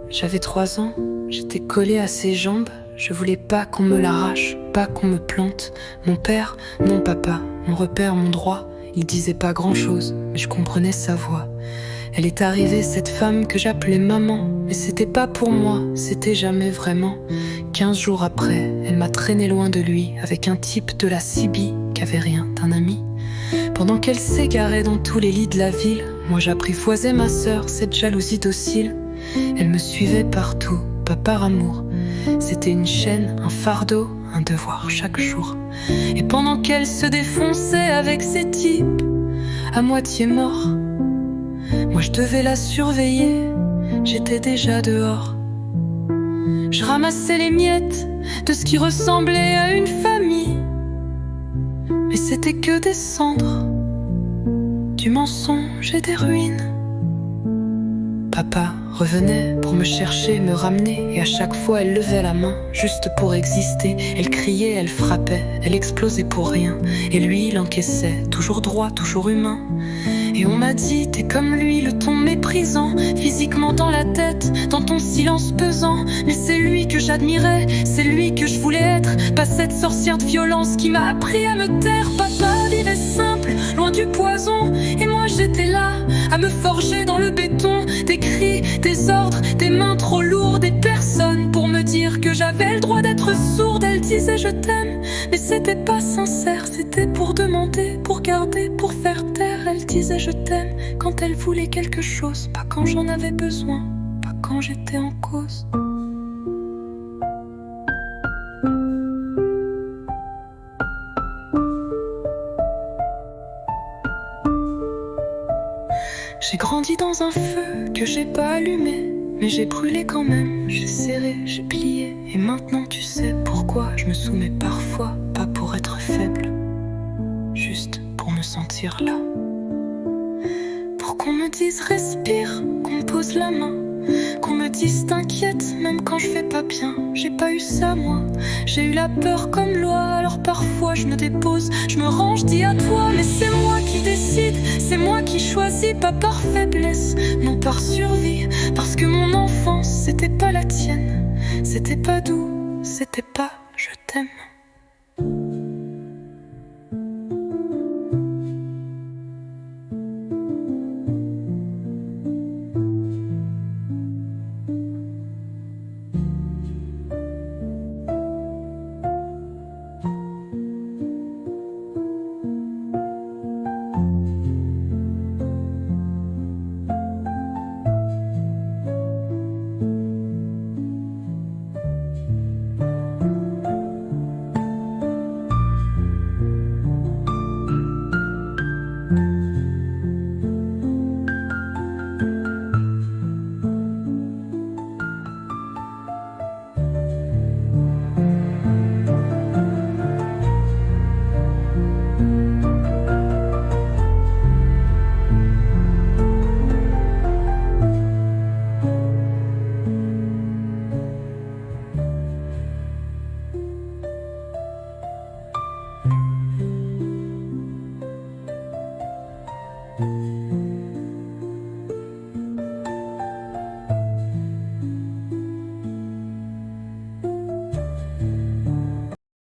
J'avais 3 ans, j'étais collée à ses jambes. Je voulais pas qu'on me l'arrache, pas qu'on me plante. Mon père, mon papa, mon repère, mon droit. Il disait pas grand-chose, mais je comprenais sa voix. Elle est arrivée, cette femme que j'appelais maman. Mais c'était pas pour moi, c'était jamais vraiment. 15 jours après, elle m'a traîné loin de lui, avec un type de la CB qui avait rien d'un ami. Pendant qu'elle s'égarait dans tous les lits de la ville, moi j'apprivoisais ma sœur, cette jalousie docile. Elle me suivait partout, pas par amour. C'était une chaîne, un fardeau, un devoir chaque jour. Et pendant qu'elle se défonçait avec ces types à moitié morts, moi je devais la surveiller, j'étais déjà dehors. Je ramassais les miettes de ce qui ressemblait à une famille, mais c'était que des cendres, du mensonge et des ruines. Papa revenait pour me chercher, me ramener, et à chaque fois elle levait la main, juste pour exister. Elle criait, elle frappait, elle explosait pour rien. Et lui, il encaissait, toujours droit, toujours humain. Et on m'a dit, t'es comme lui, le ton méprisant, physiquement dans la tête, dans ton silence pesant. Mais c'est lui que j'admirais, c'est lui que je voulais être, pas cette sorcière de violence qui m'a appris à me taire. Papa vivait simple, loin du poison, et moi j'étais là, à me forger dans le béton. Des cris, des ordres, des mains trop lourdes, des personnes pour me dire que j'avais le droit d'être sourde. Elle disait je t'aime, mais c'était pas sincère, c'était pour demander, pour garder, pour faire taire. Elle disait je t'aime quand elle voulait quelque chose, pas quand j'en avais besoin, pas quand j'étais en cause. J'ai grandi dans un feu que j'ai pas allumé, mais j'ai brûlé quand même. J'ai serré, j'ai plié, et maintenant tu sais pourquoi je me soumets parfois, pas pour être faible, juste pour me sentir là. Pour qu'on me dise respire, qu'on me pose la main, qu'on me dise t'inquiète même quand je fais pas bien. J'ai pas eu ça moi, j'ai eu la peur comme loi. Alors parfois je me dépose, je me range, dis à toi. Mais c'est moi qui décide, c'est moi qui choisis, pas par faiblesse, non par survie. Parce que mon enfance c'était pas la tienne, c'était pas doux, c'était pas je t'aime.